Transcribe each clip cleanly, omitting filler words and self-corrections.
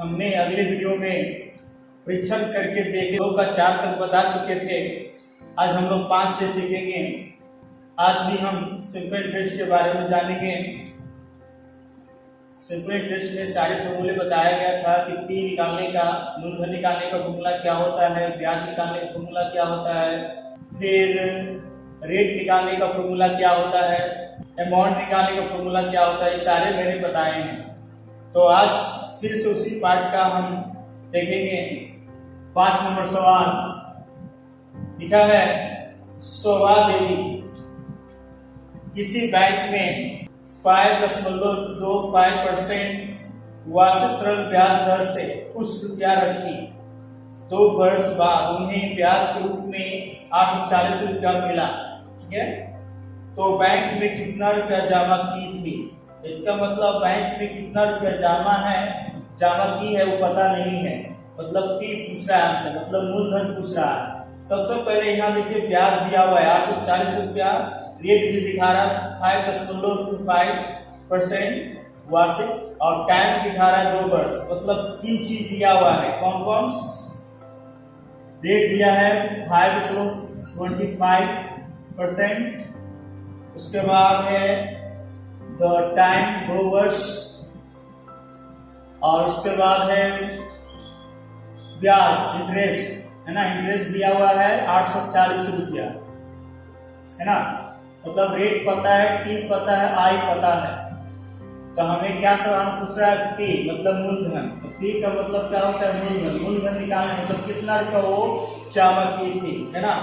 हमने अगले वीडियो में परीक्षण करके देखे 2 का 4 तक बता चुके थे। आज हम लोग 5 से सीखेंगे। आज भी हम सिंपल इंटरेस्ट के बारे में जानेंगे। सिंपल इंटरेस्ट में सारे फॉर्मूले बताया गया था कि पी निकालने का, मूलधन निकालने का फॉर्मूला क्या होता है, ब्याज निकालने का फॉर्मूला क्या होता है, फिर रेट निकालने का फॉर्मूला क्या होता है, अमाउंट निकालने का फॉर्मूला क्या होता है। ये सारे मैंने बताए हैं। तो आज फिर से उसी पार्ट का हम देखेंगे। 5 नंबर सवाल लिखा है, शोभा देवी किसी बैंक में 5.25% वार्षिक ऋण ब्याज दर से कुछ रुपया रखी। 2 वर्ष बाद उन्हें ब्याज के रूप में 840 रुपया मिला। ठीक है, तो बैंक में कितना रुपया जमा की थी। इसका मतलब बैंक में कितना रुपया जमा की है वो पता नहीं है। मतलब पी पूछ रहा है हमसे, मतलब मूलधन पूछ रहा है। सबसे पहले यहाँ देखिए ब्याज दिया हुआ है 840 रुपया, रेट भी दिखा रहा है 5.25% वार्षिक, और टाइम दिखा रहा है 2 वर्ष। मतलब 3 चीज दिया हुआ है। कौन कौन? रेट दिया है 5.25%, उसके बाद है द टाइम 2 वर्ष, और उसके बाद है ब्याज इंटरेस्ट, है ना। इंटरेस्ट दिया हुआ है 840 रुपया, है ना। मतलब रेट पता है, टी पता है, आई पता है। तो हमें क्या सवाल पूछ रहा है? पी मतलब मूलधन। तो पी का मतलब क्या होता है? मूलधन। मूलधन निकालना मतलब कितना रुपया वो जमा की थी, है ना।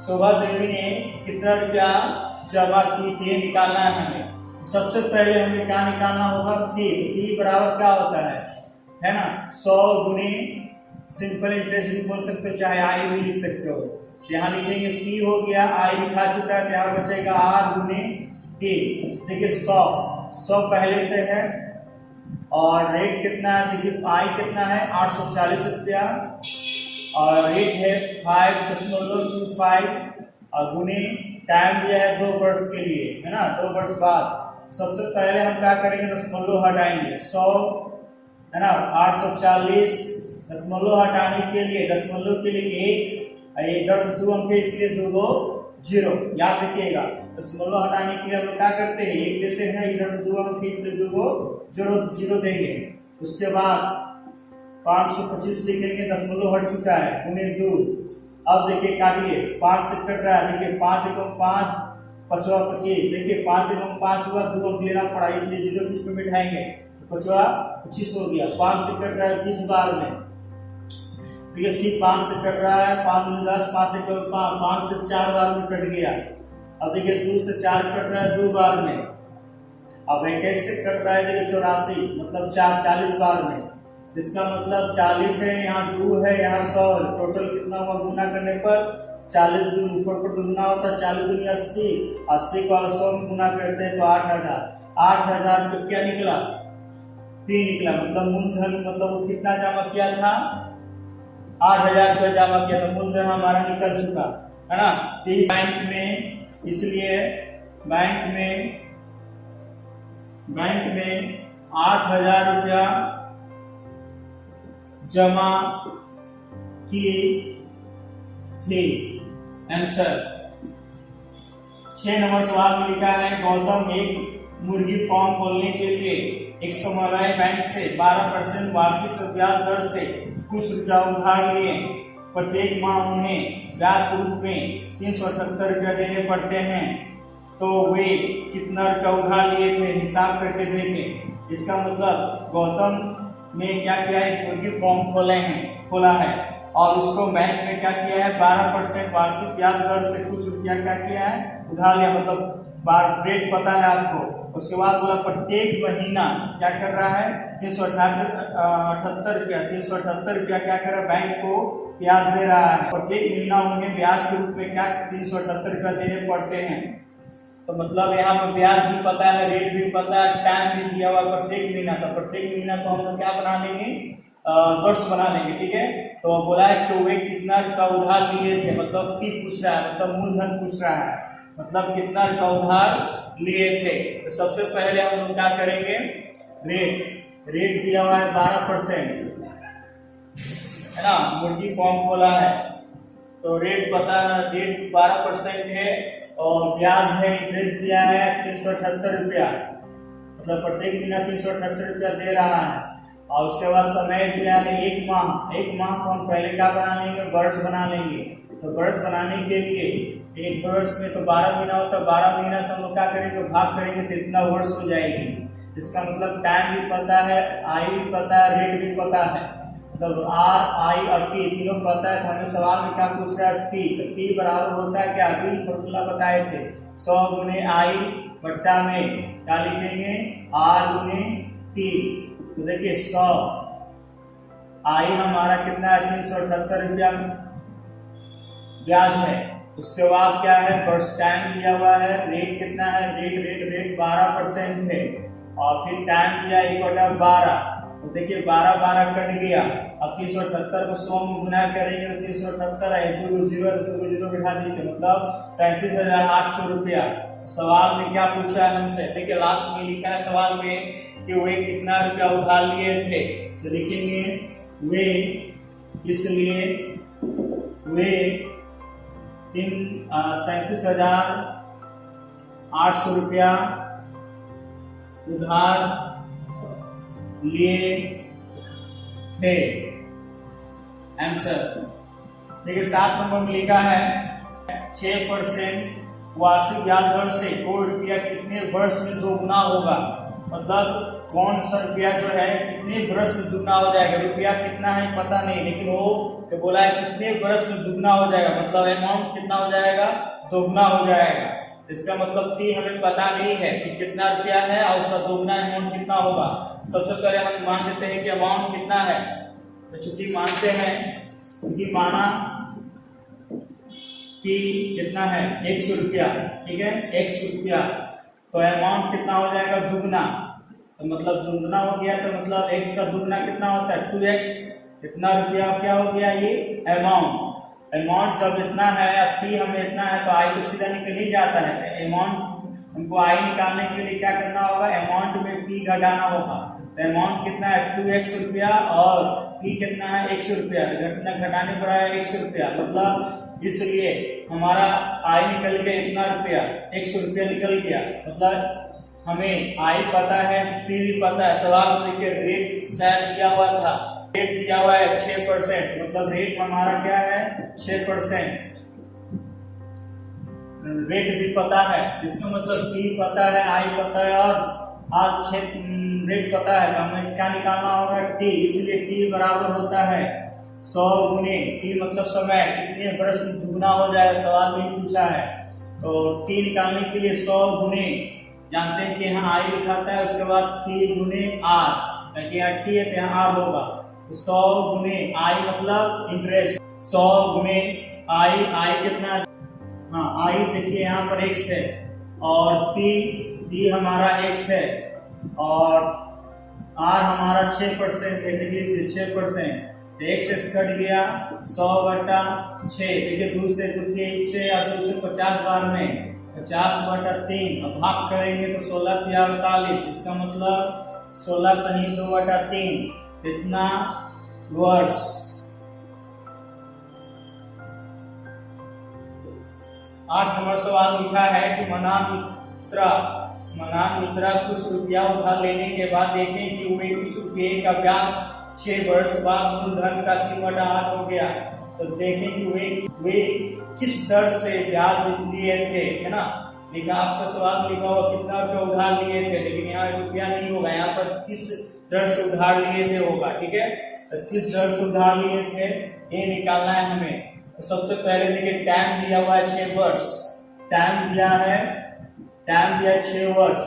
शोभा देवी ने कितना रुपया जमा की थी निकालना है हमें। सबसे पहले हमें क्या निकालना होगा? पी। पी बराबर क्या होता है ना, 100 गुने सिंपल इंटरेस्ट भी बोल सकते हो, चाहे आई भी लिख सकते हो। यहाँ लिखेंगे पी हो गया, आई लिखा चुका है, यहाँ बचेगा आर गुने टी। देखिए 100 पहले से है, और रेट कितना है? देखिए आई कितना है? 840 रुपया, और रेट है 5.25, और गुने टाइम दिया है 2 वर्ष के लिए, है ना। 2 वर्ष बाद सबसे पहले हम क्या करेंगे? दशमलव हटाएंगे। 100 है ना, 840 दशमलव हटाने के लिए, दशमलव के लिए 1, इधर 2 अंक है इसलिए 2 2 0, याद रखिएगा। दशमलव हटाने के लिए हम लोग क्या करते हैं? 1 देते हैं, इधर 2 अंक है इसलिए 2 0 देंगे। उसके बाद 525 लिखेंगे, दशमलव हट चुका है, गुने 2। अब देखिए काटिए, 5 से कट रहा है। देखिए 5 एकम 5, 5 25। देखिए 5 एकम 5 हुआ, 2 अंक लेना पड़ा इसलिए 0 किसमें बिठाएंगे? 25 हो गया। 5 से कट रहा है 20 बार में। देखिए फिर 5 से कट रहा है, 5 में 10, 5 से 5 से 4 बार में कट गया। अब देखिए 2 से 4 कट रहा है 2 बार में। अब 21 से कट रहा है, देखिए 84, मतलब 40 बार में। इसका मतलब 40 है, यहाँ 2 है, यहाँ 100 है। टोटल कितना हुआ? गुना करने पर 40 ऊपर पर गुना होता है, 40 दूनी 80, 80 को 100 में गुना करते हैं तो 8000। 8000 को क्या निकला? पी निकला। मतलब मूलधन, मतलब वो कितना जमा किया था? 8000 रुपया जमा किया था। मूलधन हमारा निकल चुका, है ना। बैंक में, इसलिए बैंक में 8000 रुपया जमा की थी। आंसर 6 नंबर सवाल में लिखा है, गौतम एक मुर्गी फार्म खोलने के लिए एक समुदाय बैंक से 12% वार्षिक ब्याज दर से कुछ रुपया उधार लिए। प्रत्येक माह उन्हें ब्याज के रूप में 378 रुपया देने पड़ते हैं। तो वे कितना रुपया उधार लिए थे? हिसाब करके देखें। इसका मतलब गौतम ने क्या किया? एक मुर्गी फार्म खोला है, और उसको बैंक में क्या किया है? 12% वार्षिक ब्याज दर से कुछ रुपया क्या किया है? उधार लिया। मतलब रेट पता है आपको। उसके बाद बोला प्रत्येक महीना क्या कर रहा है? 378 रुपया क्या कर रहा है? बैंक को ब्याज दे रहा है। प्रत्येक महीना उन्हें ब्याज के रूप में क्या 378 रुपया देने पड़ते हैं। तो मतलब यहाँ पर ब्याज भी पता है, रेट भी पता है, टाइम भी दिया हुआ प्रत्येक महीना का। प्रत्येक महीना को हम लोग क्या बना लेंगे? वर्ष बना लेंगे। ठीक है, तो बोला है कि वे कितना रुपया उधार लिए थे। मतलब पी पूछ रहा है, मतलब मूलधन पूछ रहा है, मतलब कितना रुपया उधार लिए थे। तो सबसे पहले हम लोग क्या करेंगे? रेट रेट दिया हुआ है 12%, है ना। मुर्गी फॉर्म खोला है तो रेट 12% है और ब्याज है, इंटरेस्ट दिया है 378 रुपया, मतलब प्रत्येक महीना 378 रुपया दे रहा है। और उसके बाद समय दिया है 1 माह। 1 माह को हम पहले क्या बना लेंगे, वर्ष बना लेंगे। तो वर्ष बनाने के लिए एक वर्ष में तो 12 महीना होता है, 12 महीना से हम लोग क्या करेंगे, भाग करेंगे तो इतना वर्ष हो जाएगी। इसका मतलब टाइम भी पता है, आई भी पता है, रेट भी पता है, मतलब आर, आई और टी तीनों पता है। तो हमें सवाल में क्या पूछ रहा है, पी। तो पी बराबर होता है क्या, अभी फॉर्मूला बताए थे 100 गुने आई बट्टा में क्या लिखेंगे, आर गुने टी। तो देखिए 100 आई हमारा कितना है, 378 रुपया ब्याज है। उसके बाद क्या है, फर्स्ट टाइम दिया हुआ है, रेट कितना है, रेट 12% है और फिर टाइम दिया 1/12। तो देखिए 12 कट गया। अब 378 को 100 में गुना करेंगे तो 378 है, 2 जीरो बिठा दीजिए, मतलब 37,800 रुपया। सवाल में क्या पूछा है हमसे, देखिए लास्ट में लिखा है सवाल में कि वे कितना रुपया उधार लिए थे। तो लिखेंगे वे इसलिए वे 37,800 रुपया उधार लिए थे। आंसर देखिए 7 नंबर में लिखा है 6% वार्षिक ब्याज दर से कोई रुपया कितने वर्ष में दोगुना होगा। मतलब कौन सा रुपया जो है कितने वर्ष में दुगना हो जाएगा। रुपया कितना है पता नहीं, लेकिन वो तो बोला है कितने वर्ष में दुगना हो जाएगा, मतलब अमाउंट कितना हो जाएगा, दोगुना हो जाएगा। इसका मतलब कि हमें पता नहीं है कि कितना रुपया है और उसका दोगुना अमाउंट कितना होगा। सबसे पहले हम मान लेते हैं कि अमाउंट कितना है। तो चूंकि मानते हैं, चूंकि माना कि कितना है 100 रुपया, ठीक है 100 रुपया, तो अमाउंट कितना हो जाएगा, दुगना। तो मतलब दुगना हो गया तो मतलब x का दुगना कितना होता है 2x। कितना रुपया क्या हो गया, ये अमाउंट। अमाउंट जब इतना है, पी हमें इतना है तो आई तो सीधा निकल ही जाता है। अमाउंट हमको आई निकालने के लिए क्या करना होगा, अमाउंट में पी घटाना होगा। तो अमाउंट कितना है 2x रुपया और पी कितना है 100 रुपया, घटाने पर आया 100 रुपया, मतलब इसलिए हमारा आई निकल गया इतना रुपया, 100 रुपया निकल गया। मतलब हमें आई पता है, पी भी पता है। सवाल में देखिए रेट शायद दिया हुआ था, रेट दिया हुआ है 6%, मतलब रेट हमारा क्या है 6%। रेट भी पता है, इसका मतलब पी पता है, आई पता है और आर 6 रेट पता है। तो हमें क्या निकालना होगा, टी। इसलिए टी बराबर होता है 100 गुने टी, मतलब समय कितने वर्ष में दुगना हो जाएगा, सवाल में पूछा है। तो टी निकालने के लिए 100 गुने, जानते हैं कि यहाँ आई लिखाता है, उसके बाद टी गुने आर, क्योंकि यहाँ टी है तो यहाँ आर होगा। तो 100 गुने आई मतलब इंटरेस्ट, 100 गुने आई, आई कितना, हाँ आई देखिए यहाँ पर x है और टी हमारा x है और r हमारा 6% है, देखिए 6%। तो x से कट गया 100/6, देखिए 2 से 6 और 2 से 50 बार में 50/3। अब भाग करेंगे तो 16×48, इसका मतलब 16 सही 2/3, कितना वर्ष। 8 नंबर सवाल लिखा है कि मनान मित्रा कुछ रुपया उधार लेने के बाद देखें कि वे उस रुपये का ब्याज 6 वर्ष बाद मूलधन का 3/8 हो गया। तो देखें कि वे किस दर से ब्याज लिए थे, है ना। लिखा आपका सवाल में लिखा हुआ कितना रुपया उधार लिए थे, लेकिन यहाँ रुपया नहीं होगा, यहाँ पर किस दर से उधार लिए थे होगा, ठीक है। तो किस दर से उधार लिए थे ये निकालना है हमें। तो सबसे पहले देखिए टाइम दिया हुआ है 6 वर्ष, टाइम दिया है 6 वर्ष।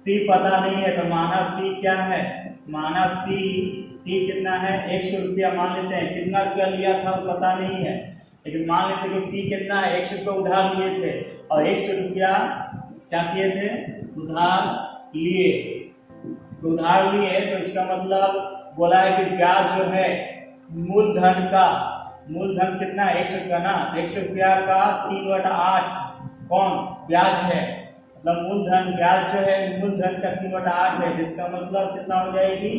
पी पता नहीं है तो माना पी क्या है, माना पी कितना है 100 रुपया मान लेते हैं। कितना रुपया लिया था वो पता नहीं है, लेकिन मान लेते हैं कि पी कितना है 100 रुपया उधार लिए थे और 100 रुपया क्या किए थे, उधार लिए। तो उधार लिए तो इसका मतलब बोला है कि ब्याज जो है मूलधन कितना है 100 रुपया ना, 100 रुपया का 3/8 कौन ब्याज है। मतलब मूलधन ब्याज जो है मूलधन का 3/8 है, जिसका मतलब कितना हो जाएगी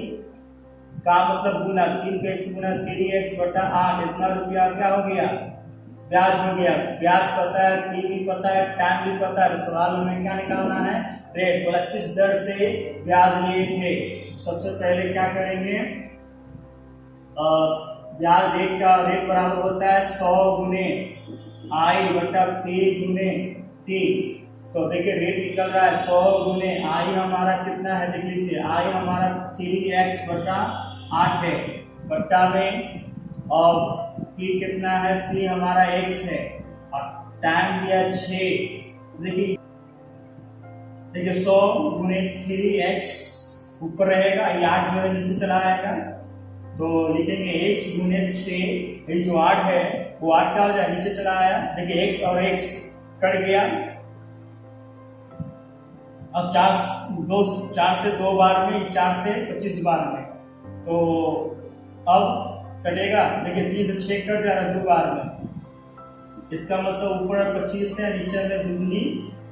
का मतलब गुना 3 का इस गुना 3x/8 इतना रुपया क्या हो गया ब्याज हो गया। ब्याज पता है, पी भी पता है, टाइम भी पता है, सवाल में क्या निकालना है रेट। बोला किस दर से ब्याज लिए थे। सबसे पहले क्या करेंगे, ब्याज रेट बराबर होता है 100 गुने I/P गुने T। तो देखिए रेट निकल रहा है 100 गुने I हमारा कितना है देख लीजिए, I हमारा 3x/8 है बट्टा में, और P कितना है, P हमारा x है, और टाइम दिया 6। देखिए 100 गुने 3x ऊपर रहेगा, ये 8 जो है नीचे चला आएगा, तो लिखेंगे x गुने 6, ये जो 8 है वो 8 का हो जाए नीचे चला आया। देखिए x और x कट गया। अब 4 से 2 बार में, 4 से 25 बार में, तो अब कटेगा। देखिए 3 से 6 कट जा रहा है 2 बार में, इसका मतलब ऊपर 25 है, नीचे में दूनी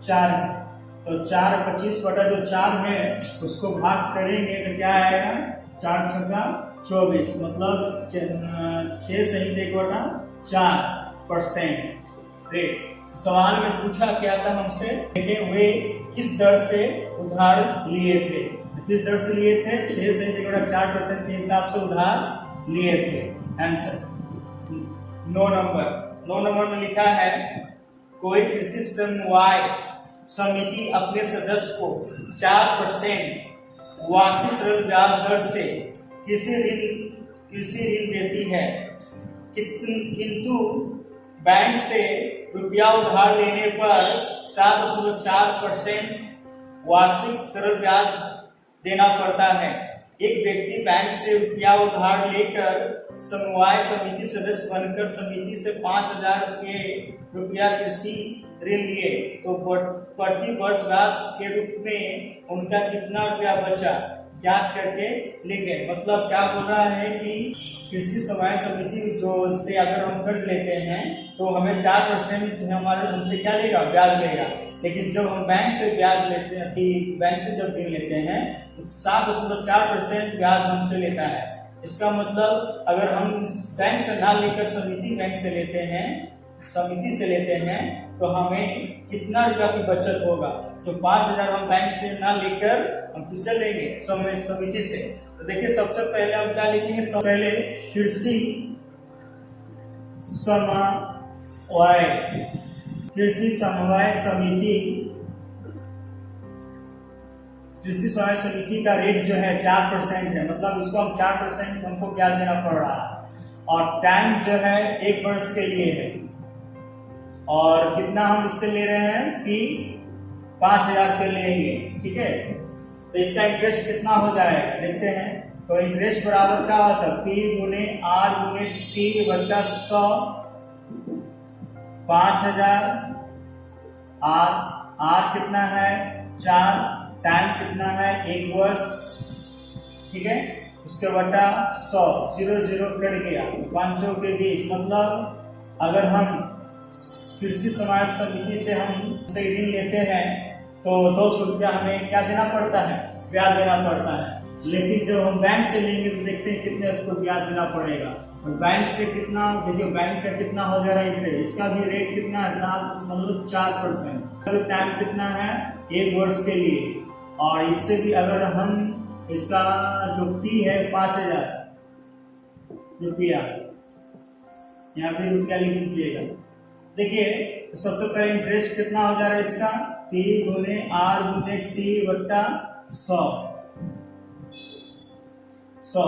4 है, तो 4 25 बटा जो 4 है उसको भाग करेंगे तो क्या आएगा 4 छक्का 24, मतलब 6 सही 1/4% रेट। सवाल में पूछा क्या था हमसे, देखिए वे किस दर से उधार लिए थे, किस दर से लिए थे 6 सही 1/4% के हिसाब से उधार लिए थे। आंसर 9 नंबर में लिखा है कोई कृषि समवाय समिति अपने सदस्य को 4% वार्षिक सरल ब्याज दर से कृषि ऋण देती है, किंतु बैंक से रुपया उधार लेने पर 7.4% वार्षिक सरल ब्याज देना पड़ता है। एक व्यक्ति बैंक से रुपया उधार लेकर समवाय समिति सदस्य बनकर समिति से 5,000 रुपया कृषि ऋण लिए, तो प्रति वर्ष ब्याज के रूप में उनका कितना रुपया बचा ज्ञात करके लिखे। मतलब क्या बोल रहा है कि कृषि समवाय समिति जो से अगर हम कर्ज लेते हैं तो हमें 4% हमारे हमसे क्या लेगा ब्याज लेगा, लेकिन जब हम बैंक से ब्याज लेते हैं कि बैंक से जब ऋण लेते हैं तो 7.4% ब्याज हमसे लेता है। इसका मतलब अगर हम बैंक से ना लेकर समिति से लेते हैं तो हमें कितना रुपया की बचत होगा। जो 5,000 हम बैंक से ना लेकर हम किससे लेंगे समिति से। तो देखिए सबसे पहले हम क्या लिखेंगे, सबसे पहले कृषि समवाय समिति का रेट जो है 4% है, मतलब इसको हम 4% हमको ब्याज देना पड़ रहा है, और टाइम जो है 1 वर्ष के लिए है, और कितना हम इससे ले रहे हैं कि 5,000 पे लेंगे, ठीक है। तो इसका इंटरेस्ट कितना हो जाएगा देखते हैं। तो इंटरेस्ट बराबर क्या होता है P गुने R गुने T बटा 100, 5,000 R कितना है 4, टाइम कितना है 1 वर्ष, ठीक है, उसके बटा 100, 0 कट गया, 5 के 20। मतलब अगर हम कृषि समवाय समिति से हम ऋण लेते हैं तो 200 रुपया हमें क्या देना पड़ता है ब्याज देना पड़ता है, लेकिन जब हम बैंक से लेंगे तो देखते हैं कितने इसको ब्याज देना पड़ेगा। और बैंक से कितना, देखिए बैंक का कितना हो जा रहा है इंटरेस्ट, इसका भी रेट कितना है 4%। टाइम कितना है 1 वर्ष के लिए, और इससे भी अगर हम इसका जो P है 5,000 रुपया, यहाँ भी रुपया लिख लीजिएगा। देखिए तो सबसे पहले इंटरेस्ट कितना हो जा रहा है इसका P गुने R गुने T बट्टा 100। तो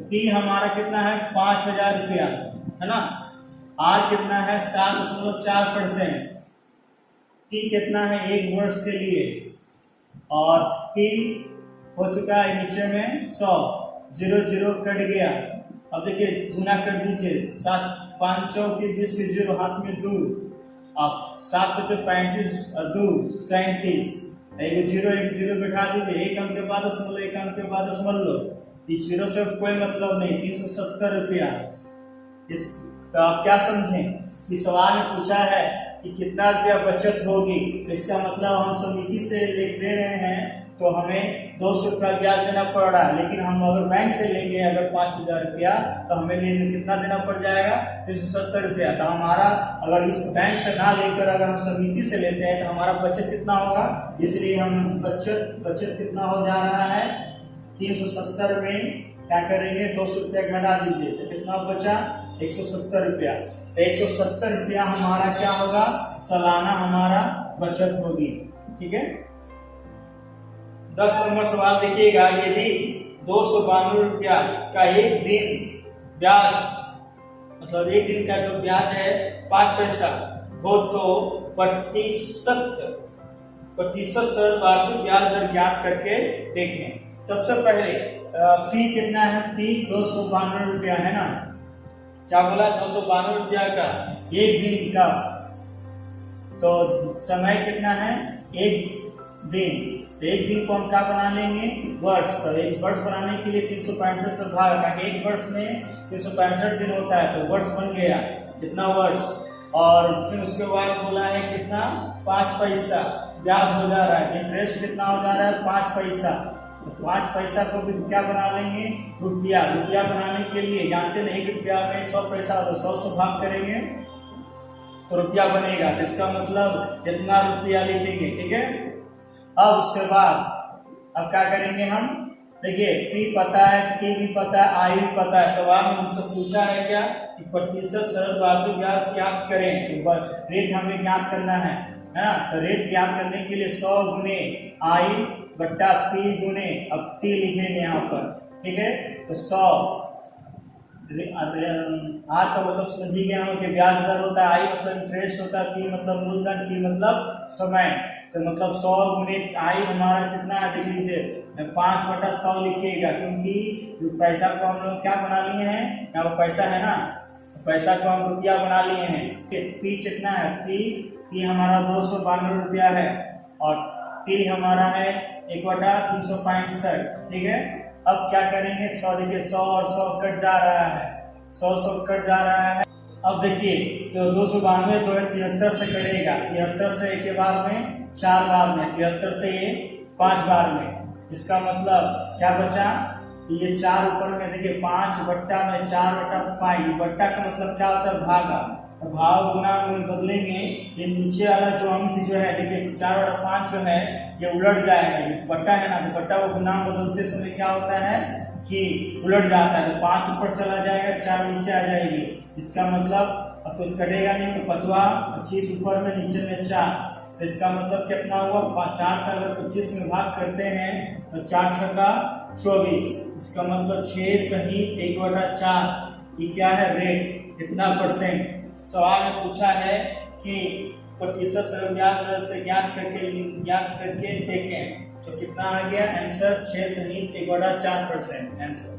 P हमारा कितना है 5,000 रुपया है ना, R कितना है 7.4%, T कितना है 1 वर्ष के लिए, और P हो चुका है नीचे में 100, 0 कट गया। अब देखिए गुना कर दीजिए, 7 5 के 20 के 0 हाथ में 2, अब 7 5 35 और 2 37, एक 0 बैठा दीजिए, 1 अंक के बाद दशमलव, 1 अंक के बाद दशमलव, इस 0 से कोई मतलब नहीं, 370 रुपया। तो आप क्या समझें कि सवाल में पूछा है कि कितना रुपया बचत होगी, तो इसका मतलब हम समिति से ले रहे हैं तो हमें 200 रुपया ब्याज देना पड़ रहा है। लेकिन हम अगर बैंक से लेंगे अगर 5000 रुपया तो हमें लेने कितना देना पड़ जाएगा, 370 रुपया। तो हमारा अगर इस बैंक से ना लेकर अगर हम समिति से लेते हैं तो हमारा बचत कितना होगा, इसलिए हम बचत कितना हो जा रहा है 370 में क्या करेंगे 200 रुपया घटा दीजिए तो कितना बचा 170 रुपया। तो 170 रुपया हमारा क्या होगा, सालाना हमारा बचत होगी। ठीक है, 10 नंबर सवाल देखिएगा, यदि 292 रुपया का एक दिन ब्याज, मतलब एक दिन का जो ब्याज है 5 पैसा हो तो प्रतिशत सरल वार्षिक ब्याज दर ज्ञात करके देखें। सबसे पहले फी कितना है, फी 292 रुपया है ना, क्या बोला 292 रुपया का एक दिन का, तो समय कितना है एक दिन। एक दिन को हम क्या बना लेंगे वर्ष, तो एक वर्ष बनाने के लिए 365 से भाग, एक वर्ष में 365 दिन होता है तो वर्ष बन गया कितना वर्ष। और फिर उसके बाद बोला है कितना 5 पैसा ब्याज हो जा रहा है, इंटरेस्ट कितना हो जा रहा है 5 पैसा। तो 5 पैसा को भी क्या बना लेंगे रुपया। रुपया बनाने के लिए जानते हैं 1 रुपया में 100 पैसा, तो 100 से भाग करेंगे तो रुपया बनेगा। इसका मतलब इतना रुपया लिखेंगे। ठीक है, अब उसके बाद अब क्या करेंगे हम, देखिए पी पता है, टी भी पता है, आई भी पता है। सवाल में हमसे पूछा है क्या कि प्रतिशत सरल वार्षिक ब्याज ज्ञात करें, तो रेट हमें ज्ञात करना है ना। तो रेट ज्ञात करने के लिए 100 गुने आई बट्टा पी गुने, अब टी लिखेंगे यहाँ पर। ठीक है, तो 100 आर का मतलब समझी गया हूँ कि ब्याज दर होता है, आई मतलब इंटरेस्ट होता है, पी मतलब मूलधन, टी मतलब समय। तो मतलब 100 गुने आई हमारा कितना है, देख लीजिए 5/100 लिखिएगा, क्योंकि पैसा को हम लोग क्या बना लिए हैं, यहाँ पर पैसा है ना, पैसा को हम रुपया बना लिए हैं। पी कितना है, पी हमारा 292 रुपया है और टी हमारा है 1/365। ठीक है, अब क्या करेंगे 100, देखिए 100 और 100 कट जा रहा है, 100 कट जा रहा है। अब देखिए तो 292 जो है 73 से करेगा, 73 से एक बार में 4 बार में, 73 से ये 5 बार में। इसका मतलब क्या बचा, ये 4 ऊपर में देखिए 5 बट्टा में 4/5, बट्टा का मतलब क्या होता है भागा, भाव गुना में बदलेंगे। ये नीचे वाला जो अंक जो है देखिए 4/5 जो है ये उलट जाएगा, बट्टा है ना, तो बट्टा को गुना बदलते समय क्या होता है कि उलट जाता है, तो 5 ऊपर चला जाएगा 4 नीचे आ जाएगी। इसका मतलब अब तो कटेगा नहीं, तो 25 ऊपर में नीचे में 4, तो इसका मतलब कितना हुआ 4 से अगर 25 में भाग करते हैं तो 4 छक्का 24, इसका मतलब 6 सहित 1/4। ये क्या है रेट, कितना परसेंट। सवाल में पूछा है कि प्रतिशत सरल ब्याज दर से ज्ञात करके देखें, तो कितना आ गया आंसर 6 सहित 1/4% आंसर।